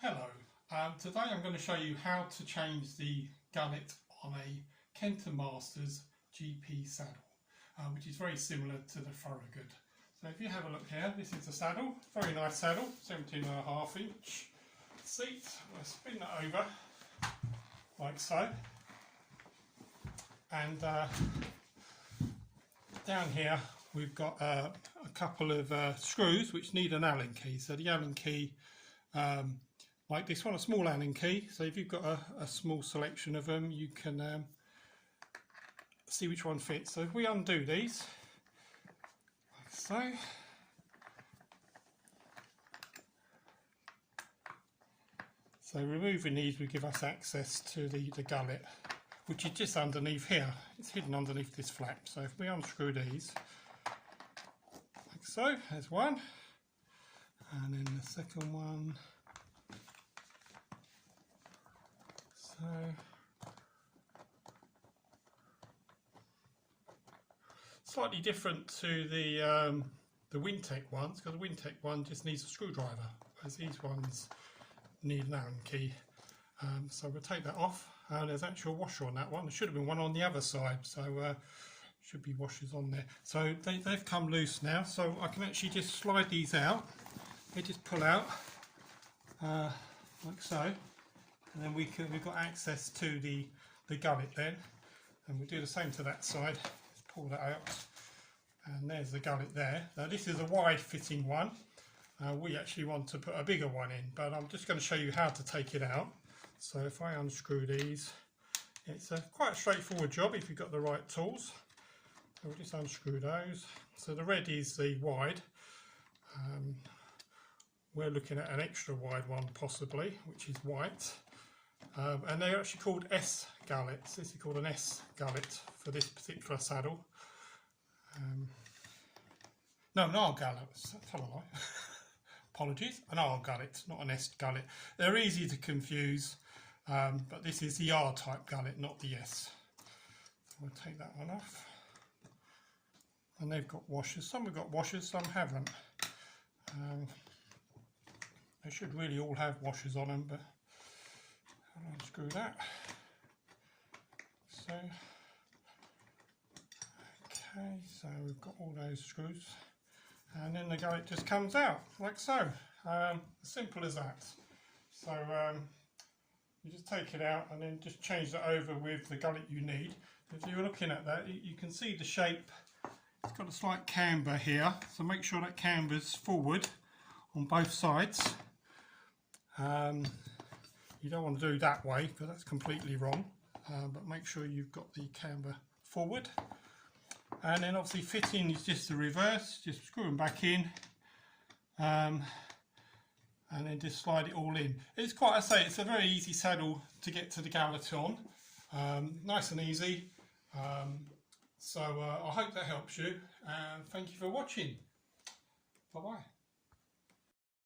Hello, today I'm going to show you how to change the gullet on a Kent Masters GP saddle, which is very similar to the Thorowgood. So if you have a look here, this is the saddle, very nice saddle, 17.5 inch seat. We'll spin that over like so, and down here we've got a couple of screws which need an Allen key. So the Allen key, like this one, a small Allen key. So if you've got a small selection of them, you can see which one fits. So if we undo these, like so, removing these will give us access to the gullet, which is just underneath here. It's hidden underneath this flap. So if we unscrew these, like so, there's one, and then the second one. So slightly different to the Wintec ones, because the Wintec one just needs a screwdriver, whereas these ones need an Allen key. So we'll take that off. There's actually a washer on that one. There should have been one on the other side, so should be washers on there. So they've come loose now, so I can actually just slide these out. They just pull out like so. And then we've got access to the gullet then, and we'll do the same to that side. Just pull that out, and there's the gullet there. Now this is a wide fitting one. We actually want to put a bigger one in, but I'm just going to show you how to take it out. So if I unscrew these, it's quite a straightforward job if you've got the right tools. So we'll just unscrew those. So the red is the wide. We're looking at an extra wide one possibly, which is white. And they're actually called S gullets. This is called an S gullet for this particular saddle. No, an R gullet. Tell a lie. Apologies. An R gullet, not an S gullet. They're easy to confuse, but this is the R type gullet, not the S. So we'll take that one off. And they've got washers. Some have got washers, some haven't. They should really all have washers on them, but I'll unscrew that. So, okay, so we've got all those screws, and then the gullet just comes out like so. Simple as that. So you just take it out and then just change that over with the gullet you need. If you're looking at that, you can see the shape. It's got a slight camber here, so make sure that camber's forward on both sides. You don't want to do that way because that's completely wrong, but make sure you've got the camber forward. And then obviously fitting is just the reverse, just screw them back in, and then just slide it all in. It's quite, I say, it's a very easy saddle to get to the gullet on, nice and easy. So I hope that helps you, and thank you for watching. Bye bye.